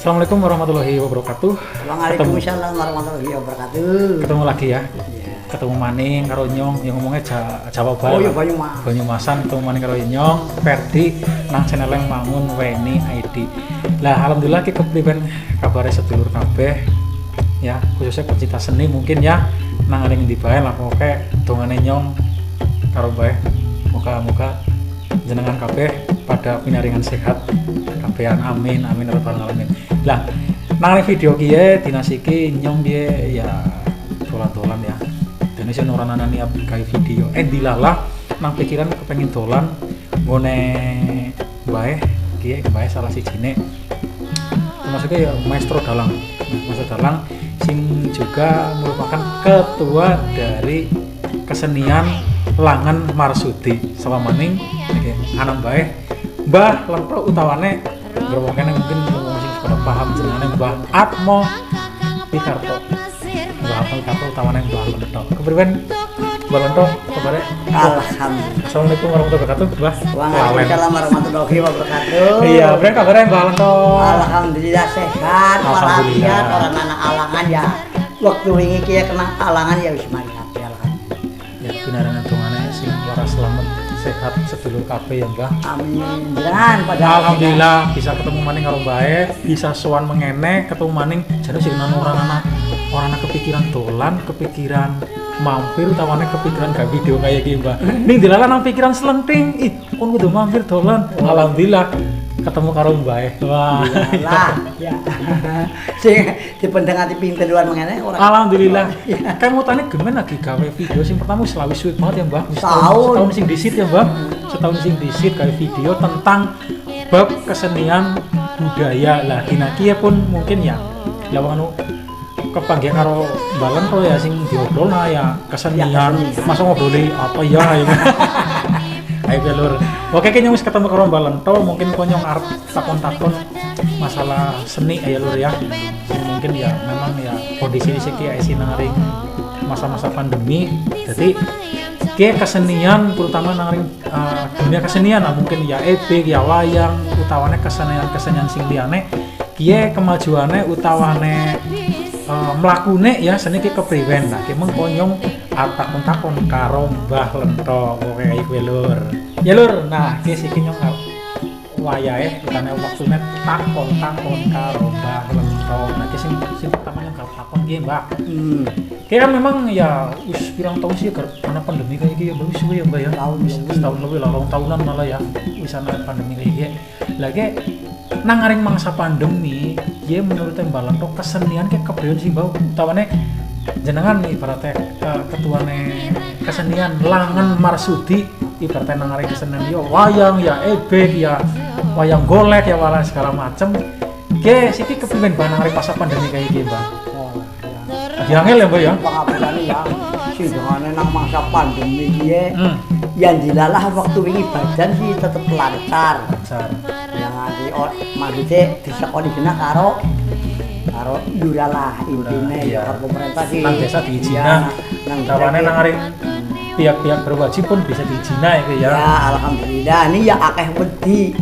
Assalamualaikum warahmatullahi wabarakatuh. Waalaikumsalam warahmatullahi wabarakatuh. Ketemu lagi ya. Iya. Ketemu maning karo Nyong yang ngomongnya Jawa Barat. Oh iya Banyumas. Banyumasan ketemu maning karo Nyong, Ferdi nang channel yang Mangun Weni ID. Lah alhamdulillah ki kepriben kabare sedulur kabeh. Ya, khususnya pecinta seni mungkin ya nang ning ndi bae lah pokoke dongane Nyong karo bae. Moga-moga jenengan kabeh pada pinaringan sehat kabehan amin amin rabbal alamin. Lah nang video kiye dinas iki Nyong piye ya dolan-dolan ya. Dene sing ora nanani gawe video. Dilalah nang pikiran kepengin dolan ngone bae kiye bae salah sijine. Maksudnya ya maestro dalang. Maestro dalang sing juga merupakan ketua dari kesenian Langan Marsudi Sawamaning iki anak bae Mbah Lentro utawane growokane mungkin wong sing pada paham jenenge Mbah Atmo Pikarto. Mbah Atmo Pikarto utawane Mbah Lentro. Kepriben Mbah Lentro kabare? Alhamdulillah. Assalamualaikum warahmatullahi wabarakatuh, Mbah. Waalaikumsalam warahmatullahi wabarakatuh. Iya, berarti kabarnya Mbah Lentro? Alhamdulillah sehat, walafiat, orang anak alangan ya. Waktu wingi ki ya kena alangan ya wis mari kabeh alhamdulillah. Ya pinarengan dongane sing waras selamat sehat sedulur kabeh ya Mbah. Amin. Jangan pada Alhamdulillah bisa ketemu maning karo Mbah, bisa sowan mengene ketemu maning jane sing orang anak kepikiran dolan, kepikiran mampir utawane kepikiran gak video kayak gini Mbah. Ning dilala nang pikiran selenting, ih kon kudu mampir dolan. Alhamdulillah ketemu karo Mbah. Wah. lah ya. Sing dipendeng ati pinter luar mengene ora. Alhamdulillah. Kayak mutane gemen lagi gawe video sing pertama selawi suwit banget ya Mbah. Setahun sing disit ya Mbah. Setahun sing disit gawe video tentang bab kesenian budaya. Lah dina kiye pun mungkin ya lawang anu kepanggih karo Mbak Lentro ya sing diobrolna ya kesenian. Masa ngobroli apa ya ya. Ayo Lur. Oke kayaknya wis ketemu karo Mbak Lentro mungkin konyong arep takon-takon masalah seni ya Lur ya. Mungkin ya memang ya kondisi iki kayak sinaring masa-masa pandemi. Jadi kayak kesenian terutama naring dunia kesenian lah mungkin ya ebek ya wayang utawane kesenian sing liyane kiye kemajuane utawane mlakune ya seni ki kepriwen. Nah ki mengkonyong takon karo Mbah Lentro oke iku Lur. Ya Lur, nah ki siki nyong wayahe utane waktune takon karo Mbah Lentro. Nah ki sing pertama nyong takon ki Mbah. Kayak kan memang ya wis pirang tahun sih karena pandemi kayak gini ya wis suwe ya Mbak ya. Setahun lebih lah, 2 tahunan malah ya wis ana pandemi kayak gini. Lagi nang ngaring mangsa pandemi, ya menurut Mbak Lentro kesenian kayak kepriyon sih Mbak utawane jenengan ibaratnya ketuane kesenian Langan Marsudi ibaratnya nang ngaring kesenian yo wayang ya ebek ya wayang golek ya wala segala macem. Kayak siki kepriyen Mbak nang ngaring masa pandemi kayak gini Mbak. Angel ya Mbak ya? Pengapelane ya. Sing dongane nang masa pandemi kiye. Yang dilalah waktu wingi badan sih tetep lancar. Yang nanti maksudnya disekoni kena karo yuralah intine ya pemerintah sih. Nang desa diizina. Nang tawane nang ngaring pihak-pihak berwajib pun bisa diizina ya ya. Ya alhamdulillah ini ya akeh medhi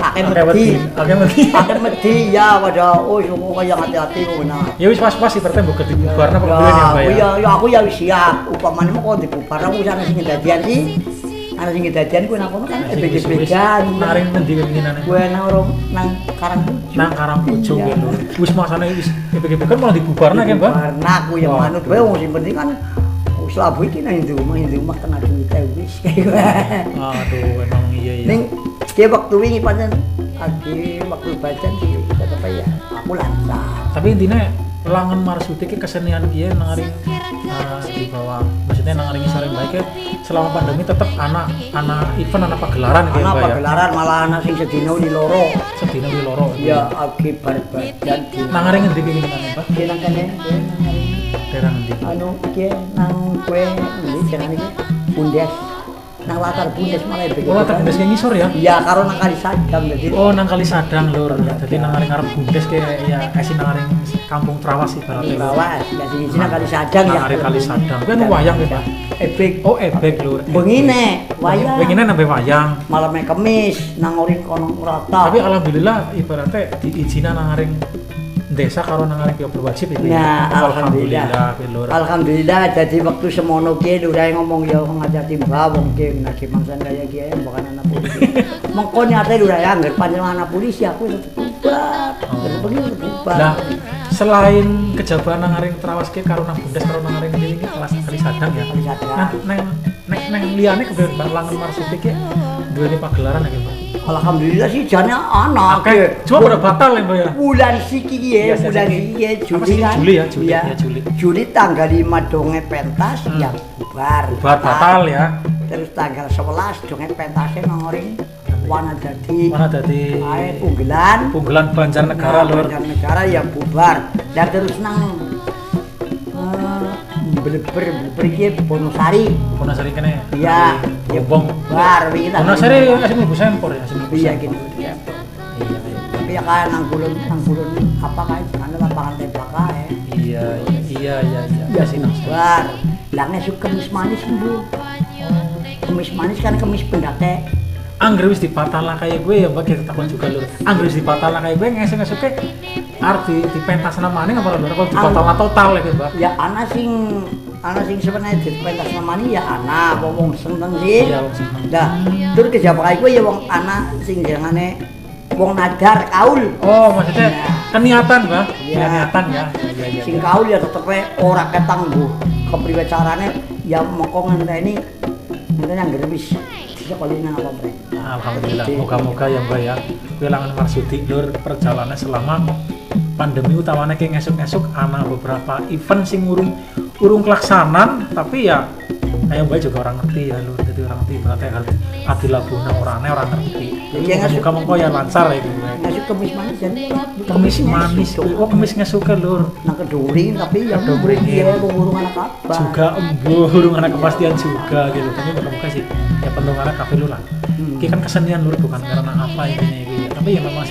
ya pada semua kaya hati-hati ngono. Ya wis pas-pas ibaratnya mbok dibubarna pemerintah ya Mbak ya. Ya aku ya wis siap. Upamane mok dibubarna wis ana sing dadian sih. Ana sing dadian kuwi nang kono kan beda-bedan. Naring endi keinginane? Kuwi nang Karangbojo. Nang Karangbojo kuwi lho. Wis masane wis beda-beda kan malah dibubarna kan Mbak. Dibubarna aku ya manut wae wong sing penting kan Selabu iki nang Indomah kena duit wis. Aduh, emang iya. Ning dia waktu wingi pancen lagi waktu bacan sih tetep ya aku lancar. Tapi intinya Langan Marsudi ki kesenian kiye naring di bawah maksudnya naring saring baik selama pandemi tetap anak event anak pagelaran gitu ya. Anak pagelaran malah anak sing sedina wi loro. Ya akibat badan di. Naring endi ki ngene Pak? Ki nang kene daerah endi? Anu iki nang kowe endi jenenge iki? Bundes. Nang latar Bundes malah begitu. Oh, latar Bundes kayak ngisor ya? Iya, karo nang Kali Sadang jadi. Oh, nang Kali Sadang Lur. Jadi nang ngarep Bundes kayak ya nang Kampung Trawas ibaratnya. Trawas, ya sing nang Kali Sadang ya. Nang Kali Sadang. Kuwi wayang ya, Pak. Ebek. Oh, ebek Lur. Bengine wayang. Bengine nembe wayang. Malam Kamis nang oring kono rata. Tapi alhamdulillah ibaratnya diizinan nang ngaring desa karo nang arep berwajib iki. Nah, alhamdulillah. Lur. Alhamdulillah jadi waktu semono ki lurahe ngomong ya ngajak timbang wong ki nagi mangsan kaya ki bukan anak polisi. Mengko nyate lurahe angger panjenengan anak polisi aku tetep bubar. Tetep bubar. Nah, selain kejabaan nang areng trawas ki karo nang bundes karo nang areng iki kelas kali sadang ya. Kali sadang. Nah, neng liyane kebetulan Mbak Langen Marsudi ki duweni pagelaran ya, Mbak. Alhamdulillah sih jane anak. Oke, cuma pada batal ya, Mbak ya. Bulan siki ya, bulan iki ya Juli kan. Juli ya, Juli ya, Juli. Juli tanggal 5 donge pentas ya bubar. Bubar batal ya. Terus tanggal 11 donge pentasnya nang Wana dadi Punggelan Banjarnegara lur. Banjarnegara ya bubar. Dan terus nang bener iki Bonosari kene. Iya, ya bubar wingi ta. Bonosari asli mlebu sempor ya, asli mlebu. Iya gini. Iya. Tapi ya kan nang kulon apa kae jenenge lapangan tembak kae. Iya. Ya sing bubar. Lah nek kemis manis Bu. Kemis manis kan kemis pendate. Angger wis dipatalah kayak gue ya Mbak kita takon juga lur. Angger wis dipatalah kayak gue ngesek-ngesuke arep dipentas namane apa lur? Kalau dipatalah total ya Mbak. Ya ana sing sebenarnya dipentas namane ya ana wong seneng sih. Iya wong seneng. Lah terus kejaba kae gue ya wong ana sing jangane wong nadar kaul. Oh maksudnya keniatan Mbak. Ya. Keniatan ya. Iya. Sing kaul ya tetepe ora ketang Bu. Kepriwe carane ya mengko ngenteni angger wis sekolahnya apa bre? Alhamdulillah, moga-moga ya Mbak ya. Langen Marsudi lur perjalanan selama pandemi utamanya kayak ngesuk-ngesuk ana beberapa event sing urung kelaksanan tapi ya ayo Mbak juga orang ngerti ya lur. Jadi orang ngerti berarti ati lagunya orang ngerti. Jadi moga-moga ya lancar ya gitu. Ngesuk kemis manis jadi kemis manis. Oh kemis ngesuk lur. Nang keduri tapi ya dia urung anak apa. Juga urung anak kepastian juga gitu. Tapi moga-moga sih ya pendengarnya kafe lu lah. Ini kan kesenian lur bukan karena apa intinya itu ya. Tapi ya memang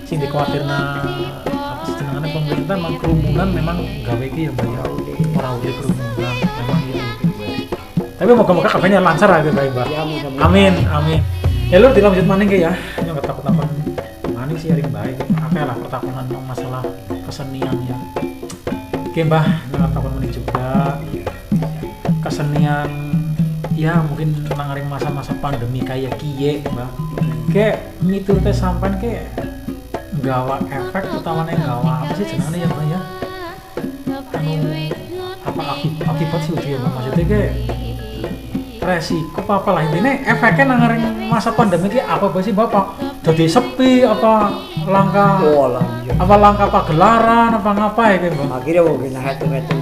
sing dikhawatirna apa sih jenengannya pemerintah memang kerumunan memang gawe iki ya Mbak ya. Ora oleh kerumunan memang iya. Tapi moga-moga kafenya lancar aja Mbak. Ya, amin. Ya lur dilanjut maning ya. Nyong takut-takut maning sih hari baik. Apa lah pertakutan masalah kesenian ya. Oke Mbah, nyong takut maning juga. Kesenian ya mungkin nangaring masa-masa pandemi kayak kiye Mbak. Kayak mitur teh sampean kayak gawa efek utamanya gawa apa sih jenenge ya Mbak ya? Apa akibat sih ya Mbak maksudnya kayak resiko apa lah intinya efeknya nangaring masa pandemi kayak apa sih Bapak? Jadi sepi apa langka apa langka pagelaran apa ngapain kayak Mbak? Akhirnya mungkin hitung-hitung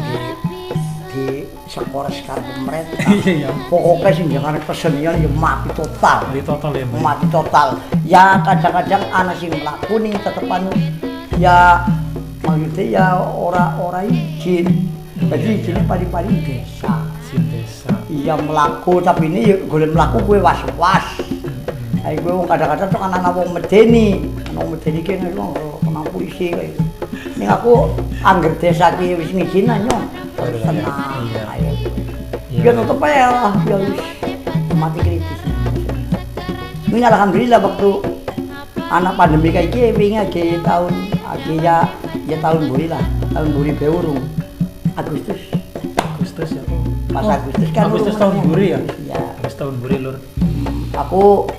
di sekolah sekarang pemerintah. Iya. Pokoknya sih jangan kesenian ya mati total. Mati total. Ya kadang-kadang anak sing mlaku nih tetepan ya maksudnya ya ora izin. Jadi izinnya pari-pari desa. Iya mlaku tapi ini golek mlaku gue was-was. Ayo gue kadang-kadang tuh anak wong medeni ki nang polisi kayak. Ning aku angger desa ki wis ngizin nyong. Tenang. Ayo. Ya tetep ae lah ya wis mati kritis. Ini alhamdulillah waktu anak pandemi kayak gini wingi ge tahun tahun buri lah. Tahun buri beurung. Agustus ya. Pas Agustus kan Agustus tahun buri ya? Iya. Agustus tahun buri lur. Aku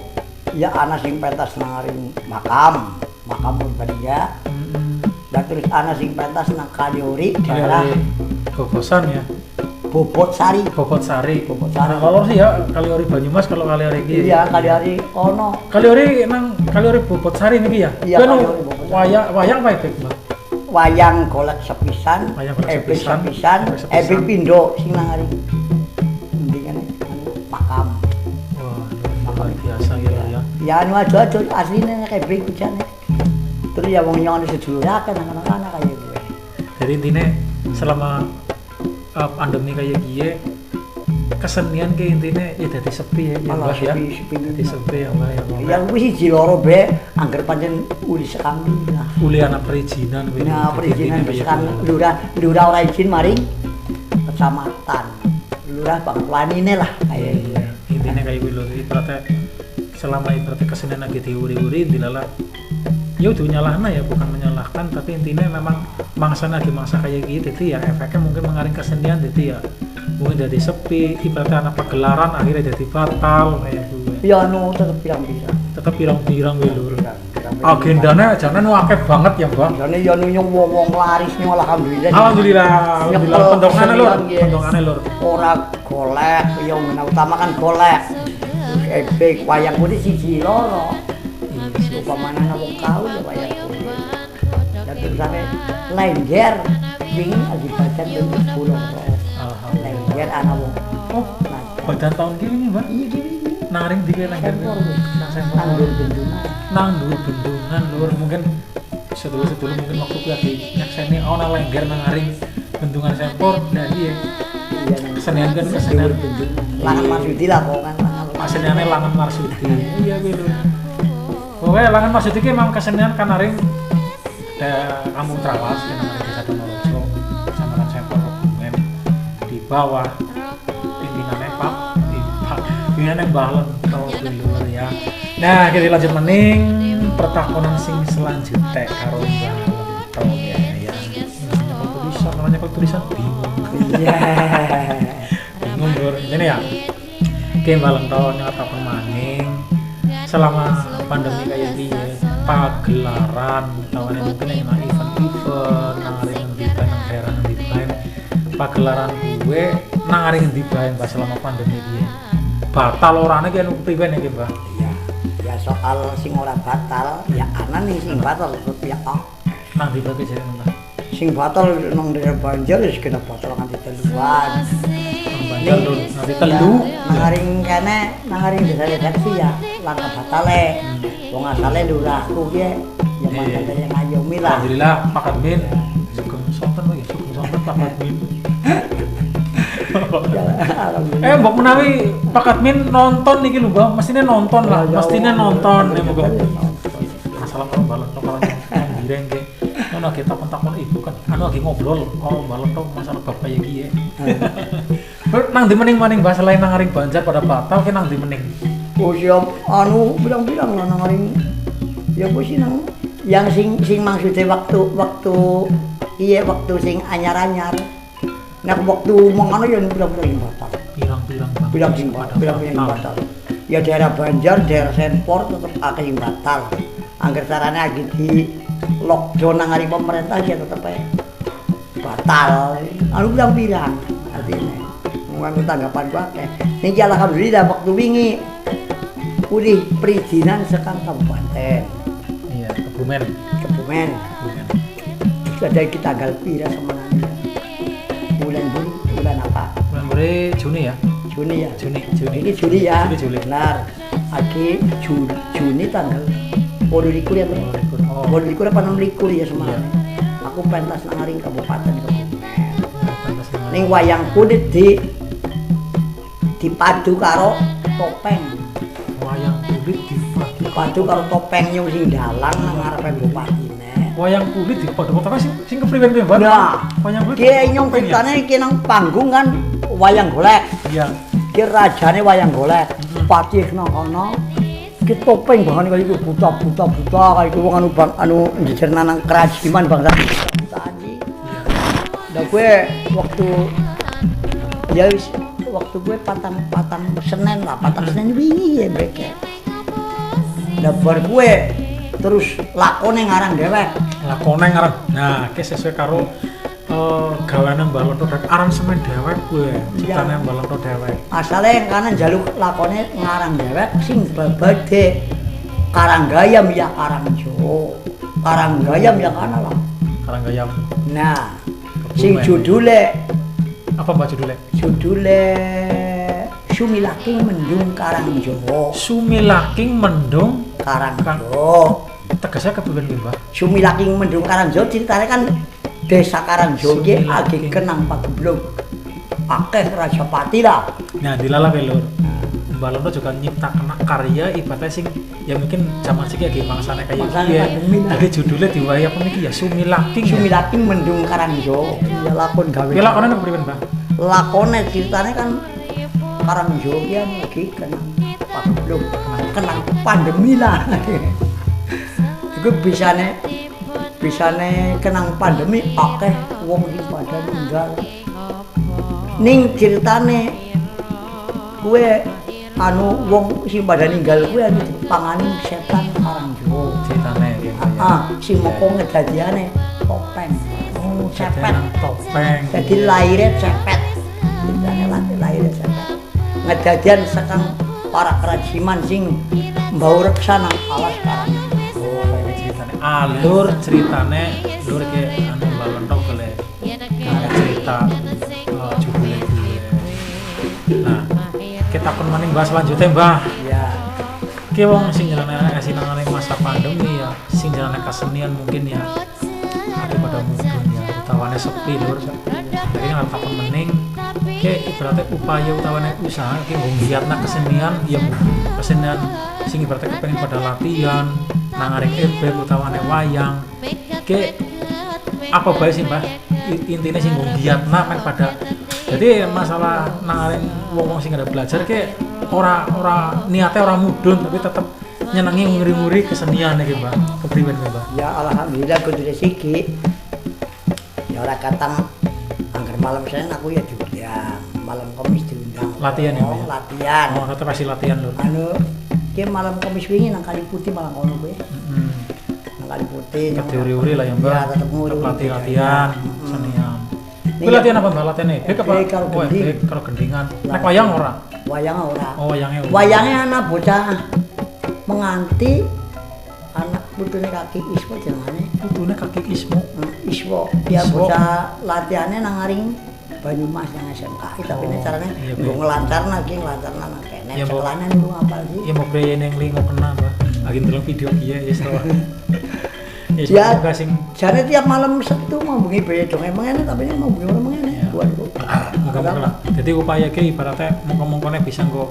ya anak sing pentas nang makam Purbalingga. Dan terus anak sing pentas nang Kaliori daerah Bobosan ya. Bobot Sari. Kalau sih ya Kaliori Banyumas kalau Kaliori iki. Iya, Kaliori kono. Kaliori Bobot Sari niki ya. Iya, wayang apa itu, Mbak? Wayang golek sepisan, ebek sepisan, ebek pindho sing nang ari. Mendingane makam. Wah, luar biasa ya. Ya anu aja asline ebek kujane. Terus ya wong nyong seduluraken anak-anak kaya gue. Jadi intinya selama pandemi kayak gini kesenian kayak intinya ya jadi sepi ya Mbak ya. Jadi sepi ya Mbak ya. Yang wis siji loro be angger pancen uli sekami nah. Uli anak perizinan kuwi. Nah, perizinan kan lurah ora izin mari kecamatan. Lurah Bangkulanine lah kayak gitu. Intinya kayak gitu lho. Berarti selama ibaratnya kesenian lagi diuri-uri dilala ya udah nyalahna ya, bukan menyalahkan, tapi intinya memang mangsa lagi mangsa kayak gitu, jadi ya efeknya mungkin mengaring kesenian, jadi ya mungkin jadi sepi, ibaratnya anak pagelaran akhirnya jadi batal kayak gitu. Ya tetep pirang-pirang. Tetep pirang-pirang lur. Agendanya jangan akeh banget ya, Mbak. Jane ya nyung wong laris nyung alhamdulillah. Alhamdulillah, pendongane lur. Ora golek, ya utama kan golek. Ebek wayang kuwi siji loro. Upamane ana wong kaul ya wayang kuwi. Dan terusane lengger wingi lagi badan ben 10 loro. Lengger ana wong. Oh, badan tahun kini, Mbak. Iya gini. Naring di lengger. Nang bendungan. Nang bendungan lur, mungkin sedulu mungkin waktu ku lagi nyakseni ana lengger nang aring bendungan Sempor. Nah iya. Iya kesenian kan kesenian bendungan. Langan Marsudi lah kok kan. Keseniannya Langan Marsudi. Iya betul. Pokoknya Langan Marsudi ki memang kesenian kan aring Kampung Trawas yang namanya Desa Domorojo, Kecamatan Sempor Kebumen, di bawah pimpinannya pimpinannya Mbah Lento dulur ya. Nah, kita lanjut mening pertakonan sing selanjutnya karo Mbah Lento ya. Namanya tulisan bingung. Iya. Bingung lur. Ini ya. Oke, Mbah Lento nyatakan maning selama pandemi kayak gini pagelaran tawane mungkin yang event nang aring ngendi nang daerah ngendi pagelaran gue nang aring ngendi bae Mbah selama pandemi iki batal orane ki anu priwe iki Mbah. Iya ya soal sing ora batal ya ana nih sing batal ya nang ndi bae jare Mbah sing batal nang daerah Banjar wis kena batal nganti teluan Banjar lho nganti telu nang aring kene nang aring desa redaksi ya langkah batale wong asale lurahku ki ya mangkane yang ngayomi lah. Alhamdulillah Pak Admin sugeng sonten wae sugeng sonten Pak Admin. Mbok menawi Pak Admin nonton niki lho Mbah, mestine nonton lah, mestine nonton ya moga. Assalamualaikum warahmatullahi wabarakatuh. Ono kita takon ibu kan anu lagi ngobrol oh malam tau masalah bab kayak iki ya. Nang ndi mening-mening Mbah selain nang aring Banjar pada batal ki nang ndi mening? Oh siap anu bilang-bilang lah nang aring ya ku sih nang yang sing maksudnya waktu iya waktu sing anyar-anyar. Nah waktu mangane ya bilang-bilang batal. Bilang-bilang batal. Ya daerah Banjar, daerah Sempor tetep akeh sing batal. Angger carane lagi di lockdown nang aring pemerintah ya tetep batal. Anu bilang-bilang artine. Mungkin tanggapan gua akeh. Niki alhamdulillah waktu wingi Udih perizinan sekang kabupaten. Iya, Kebumen. Ada kita tanggal pira semenanya. Bulan apa? Bulan Juni ya. Juni. Ini Juli ya. Juli. Benar. Aki Juni tanggal 22 ya, Bro. Oh. 22 apa 26 ya semuanya. Aku pentas nang aring kabupaten Kebumen. Ning wayang kulit dipadu karo topeng. Wayang kulit dipadu karo topeng yang sing dalang nang ngarepe bupatine. Wayang kulit dipadu karo sing kepriwe Mbak? Nah, wayang kulit. Ki nyong ceritane iki nang panggung kan wayang golek. Iya. Ki rajane wayang golek. Patih nang kono. Ki topeng bahane kaya iku buta kaya iku wong anu njejerna nang kerajinan bangsa buta iki. Iya. Lah kowe waktu gue patang Senin wingi ya breke. Dabar gue terus lakone ngarang dewek. Nah, ki sesuai karo gaweane Mbah Lento aransemen dewek gue. Ciptane Mbah Lento dewek. Asale kana njaluk lakone ngarang dewek sing babade Karanggayam ya Karangjo. Karanggayam ya kana lah. Karanggayam. Nah, sing judule apa Mbak judulnya? Sumilaking Mendung Karangjo. Sumilaking Mendung Karangjo. Tegasnya kebulan Mbak. Sumilaking Mendung Karangjo ceritanya kan desa Karangjo iki agi kenang pageblung. Akeh Rajapati lah. Nah, dilalah lur. Mbah Lento juga nyiptakan karya ibaratnya sing ya mungkin zaman siki lagi mangsane kayak iki ya. Dadi judulnya diwahi apa niki ya Sumilaking Mendung Karangjo. Ya lakon gawe. Ki lakone nang priwen, Mbah? Lakone ceritane kan Karangjo ki lagi kenang pageblung, kenang pandemi lah. Iku bisane kenang pandemi akeh wong iki pada ninggal. Ning ceritane kuwe wong sing pada ninggal kuwe dipangani setan karang Jawa ceritane si moko ngedadiane topeng. Cepet topeng. Jadi lahirnya cepet. Ceritane lahirnya cepet. Ngedadian sekang para kerajiman sing mbau reksa nang alas karang. Alur ceritane lur ke balentok kele cerita judule kuwi. Nah, kita pun maning bahas selanjutnya, Mbah. Iya. Ki wong sing jalanane sinangane masa pandemi ya, sing jalanane kesenian mungkin ya ada pada mudun ya, utawane sepi lur. Jadi ngarep takon mening ke ibaratnya upaya utawane usaha ki nggiatna kesenian ya kesenian sing ibaratnya kepengen pada latihan nangaring ebek utawane wayang ke apa bae sih Mbah intinya sing nggiatna kan pada jadi masalah nangaring wong sing ada belajar ke ora niate ora mudun tapi tetep nyenengi nguri-nguri kesenian iki Mbah kepriwen Mbah ya alhamdulillah kudu rezeki ya ora katang angger malam Senin aku ya diundang malam Kamis diundang latihan ya Mbah latihan tetep pasti latihan lho Ki malam Kamis wingi nang Kali Putih malah kono kowe. Nang Kali Putih. Teori-teori lah ya, Mbak. Ya, tetep latihan senian. Kuwi latihan apa, Mbak? Latihan ebek apa? Ebek karo gendingan. Nek wayang ora? Wayang ora. Oh, wayangnya ora. Wayangnya anak bocah menganti anak putune kaki Iswo jenenge. Putune kaki Ismo. Iswo. Ya bocah latihannya nang ngaring Banyumas yang SMK. Tapi ini caranya nggo ngelancarna ki ngelancarna nang kene. Sekolahnya niku apal sih? Ya mau preye ning lingo kena, Mbak. Lagi ndelok video kiye ya salah. Ya, jane tiap malam Sabtu mau bengi bae dong emang tapi ini mau bengi orang mengene. Moga-moga lah. Jadi upaya ki ibaratnya mongko-mongkone bisa nggo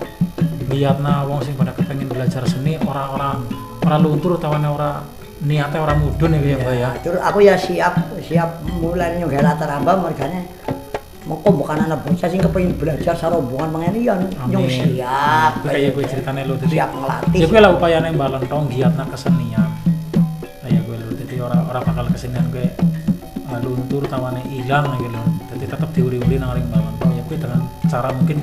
lihatna wong sing pada kepengin belajar seni ora luntur utawane ora niatnya ora mudun ya Mbak ya. Terus aku ya siap mulai nyoga latar amba mergane moko bukan anak bocah sing kepengin belajar sarombongan mengene ya nyong siap. Kayak gue ceritane lho dadi siap ngelatih. Ya kuwi lah upayane balentong giatna kesenian. Kayak gue lho dadi ora bakal kesenian gue luntur tawane ilang gitu lho. Dadi tetep diuri-uri nang ring balentong ya kuwi dengan cara mungkin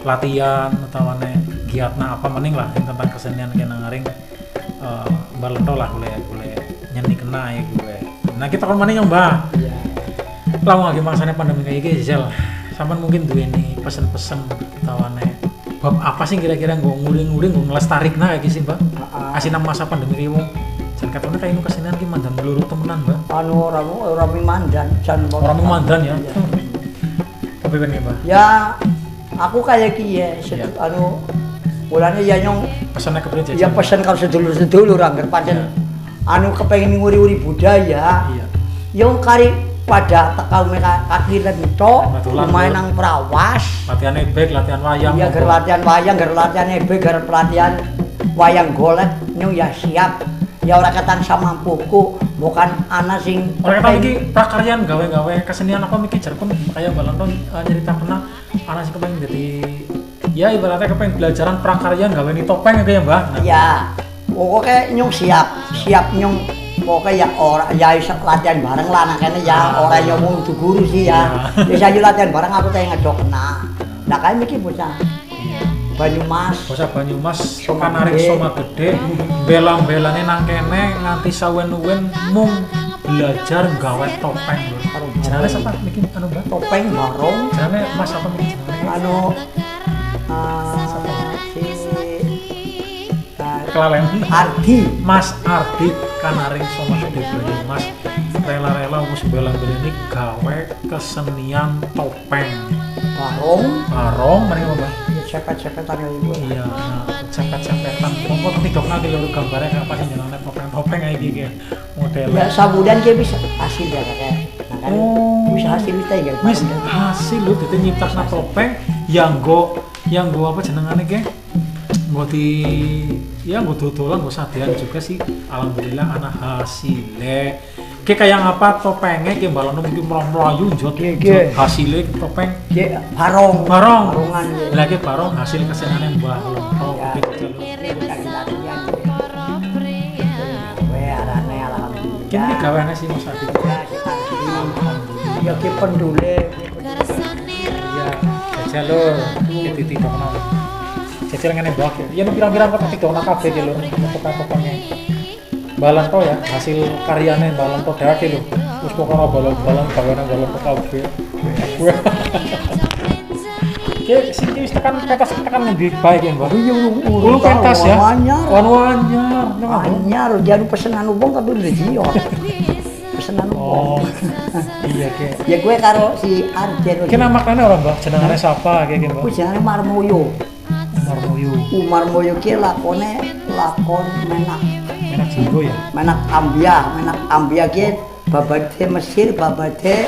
latihan utawane giatna apa mending lah yang tentang kesenian kene nang ring balentong lah boleh nyeni kena ya gue. Nah kita kon meneh Mbah. Lama lagi masanya pandemi kayak gini, Zel. Sampai mungkin duweni pesen-pesen tawane. Bab apa sih kira-kira gue nguring-nguring gue ngelestarikna kayak gini, Mbak? Kasih nama masa pandemi kayak wong. Jan katanya kayak kesenian ki mandan meluru temenan, Mbak. Orang mandan, jan orang mandan ya. Kepikiran ya, Mbak? Ya, aku kayak kiye, mulanya ya nyong pesannya kepikiran jajan. Ya pesen kalau sedulur-sedulur anggar pancen kepengen nguri-uri budaya. Iya. Yang kari pada tekal kaki lento main nang prawas latihan ebek latihan wayang ya ger latihan wayang ger latihan ebek ger pelatihan wayang golek nyung ya siap ya ora katan samampuku bukan ana sing ora kata iki prakaryan gawe-gawe kesenian apa mikir jarpun kaya balonton nyerita pernah ana sing kepengin dadi ya ibaratnya kepengin belajaran prakaryan gawe ni topeng gitu ya Mbah nah. Ya pokoknya nyung siap nyung pokoknya ya ora ya iso latihan bareng lah nang kene ya ora yo mung guru sih ya. Wis ayo latihan bareng aku teh ngedok kena. Lah kae iki bocah. Banyumas. Bocah Banyumas kanaring Soma Gede belang-belane nang kene nganti sawen-wen mung belajar gawe topeng lho. Karo jenenge sapa niki Mbak? Topeng barong. Jenenge Mas apa niki jenenge? Kelalen Ardi Mas Ardi kanaring Soma Gede Banyumas rela-rela wis belang-belani gawe kesenian topeng barong mrene Mbak cepet-cepetan ya ibu iya cepet-cepetan monggo tidokna ki lho gambare apa sing jenenge topeng kayak iki model ya sabudan ki bisa hasil ya kayak bisa hasil kita ya wis hasil lho dadi nyiptakna topeng yang go apa jenengane ki nggo dodolan nggo sadean juga sih alhamdulillah ana hasilnya kayak apa topengnya kayak balon mungkin melayu njot hasilnya topeng barongan lagi barong hasil kesenian Mbah Lonto Kini gaweane sih Mas Adi. Ya si Adi. Ya ki pendule. Iya, jajal lho, iki ditidokno. Jajal ngene mbok. Ya pirang-pirang kok ditidokno kabeh iki lho, potong-potongnya. Balan to ya, hasil karyane balan to dhewe lho. Wis pokoke balan gaweane balan to kabeh. Oke, sing wis tekan ngendi bae ki, Mbak? Iya, Ulu pentas ya. Anyar. Anyar, dia pesenan wong tapi udah jiot. Pesenan wong. Iya, Ki. Ya gue karo si Arjen. Ki namakane ora, Mbak? Jenengane sapa ki, Mbak? Ku jenenge Marmoyo. Marmoyo. Marmoyo ki lakon menak. Menak Jinggo ya. Menak Ambia ki babade Mesir, babade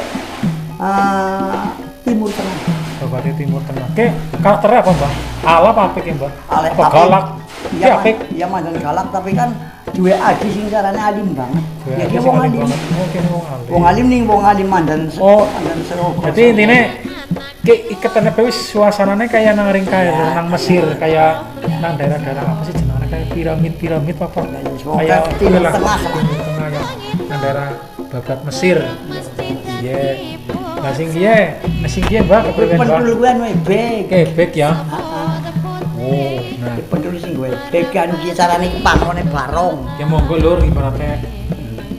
Timur Tengah. Babade Timur Tengah. Ki karakternya apa, Mbak? Ala apa apik, Mbak? Apa Apik. galak? Ki Ya, apik. ya mandan galak tapi kan duwe aji sing carane alim banget. Ya Ki dia wong alim. Mungkin wong alim. Wong alim ning wong alim mandan. Oh. Mandan serogo. Jadi intine ki iketane wis suasanane kayak nang ring kae nang Mesir, kayak nang daerah-daerah apa sih jenenge kayak piramid apa? Kayak Timur lah, Tengah. Timur Tengah ya. Nang daerah Babat Mesir. Iya. Lah sing piye, Mbak? Kepriyen, Mbak? Pendul gue anu ebek. Kebek ya. Heeh. Oh, nah. Pendul sing gue ebek anu ki carane pangone barong. Ya monggo lur ibaratnya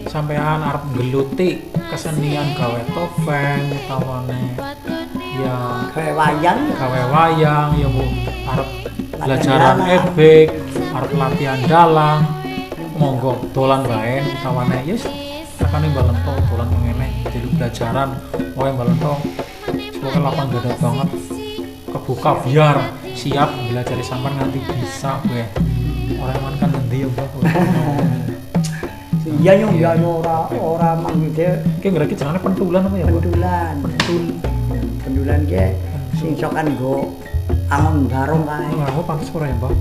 sampean arep nggeluti kesenian gawe topeng utawane ya Gawe wayang. gawe wayang ya Bu arep Latihan belajaran dalang. ebek arep latihan dalang monggo dolan bae utawane yes tekane balento dolan ngene jadi belajaran wae balento semoga lapan dada banget kebuka biar siap belajar sampean nganti bisa gue orang kan ngendi ya Bu. Iya nyong ya ora mangide Ki ngerti jenenge pentulan apa ya? Bu? pendulan. Pendulan ki sing sokan go angon barong kae. Aku pantes ora ya, Mbak.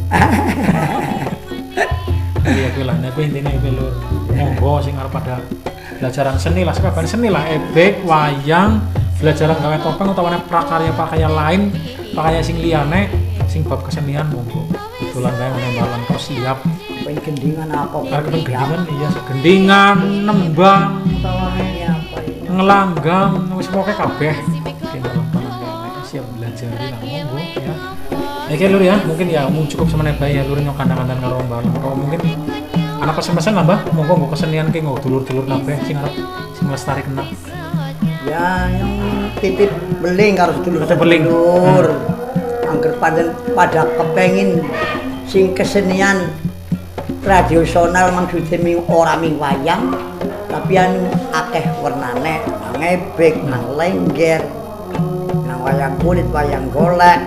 Iya kuwi lah nek kuwi intine kuwi lur. Monggo sing arep pada belajaran seni lah, sakabehane seni lah, ebek, wayang, belajaran gawe topeng utawa prakarya-prakarya lain, prakarya sing liyane sing bab kesenian monggo. Dolan bae ngene balan terus siap. Pengen gendingan apa? Arep gendingan iya segendingan, nembang utawane apa ini? ngelanggang wis pokoke kabeh. Siap belajar lah monggo ya. Oke lur ya, mungkin ya cukup semene bae ya lur nyok kandang-kandang karo Mbak. Kalau mungkin anak pesen-pesen lah Mbak, monggo nggo kesenian ki nggo dulur-dulur kabeh sing arep sing lestari kena. Ya yang titip beling karo Titip beling. sedulur. Angger pada kepengin sing kesenian tradisional maksudnya ming ora ming wayang tapi anu akeh warnane nang ebek nang lengger nang wayang kulit wayang golek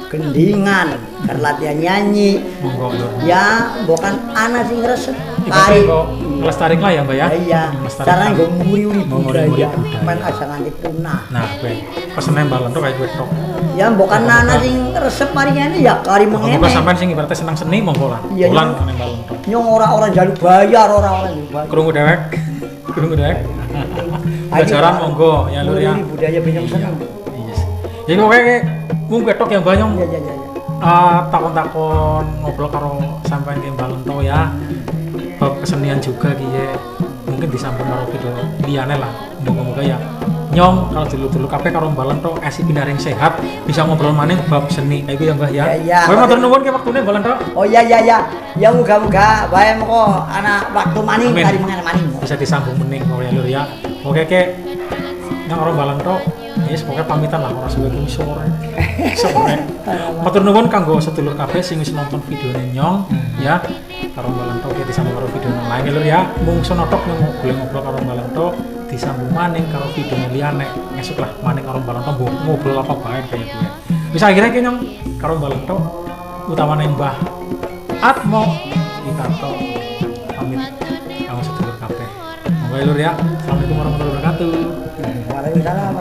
gendingan latihan nyanyi Monggo lur. ya bukan ana sing resep Ibaratnya kok lestari lah ya Mbak ya. iya Melestarikan. cara nggo nguri-uri Nguri-nguri budaya budaya. men aja nganti punah Nah, kowe pesene balan tok kayak kowe tok. ya bukan ana sing resep mari ngene ya kari Monggo mengene sampean sing ibaratnya senang seni monggo lah. Iya, Dolan iya. kene balan tok. nyong ora njaluk bayar ora njaluk bayar Krungu dewek. Krungu dewek. Belajaran monggo ya lur ya. Nguri budaya benyong seneng Iya. Ya kowe mung ketok ya Mbak Nyong. iya Takon-takon ngobrol karo sampean ki balan tok ya. Bab kesenian juga ki ya. Mungkin disambung karo video liyane lah. Moga-moga ya Nyong kalau dulu-dulu kabeh karo balan tok esi pinaring sehat bisa ngobrol maning bab seni kayak gitu ya Mbah ya. Iya. Kowe matur nuwun ki waktune balan tok. oh iya ya muga-muga bae moko anak waktu maning Amin. kari mengene maning Bisa disambung mening karo ya lur ya. Oke ke nang karo balan tok wis pokoke pamitan lah ora suwe ki sore. Sore. Matur nuwun kanggo sedulur kabeh sing wis nonton videone Nyong ya. Karo balan tok ya disambung karo video lain ya lur ya. Mungsu notok boleh ngobrol karo balan tok disambung maning karo video liyane esuk lah maning karo balan tok ngobrol apa bae kayak gue. Bisa akhirnya ki Nyong karo balan tok utamane Mbah Atmo Ikanto pamit kanggo sedulur kabeh. Monggo ya lur ya. Assalamualaikum warahmatullahi wabarakatuh. Waalaikumsalam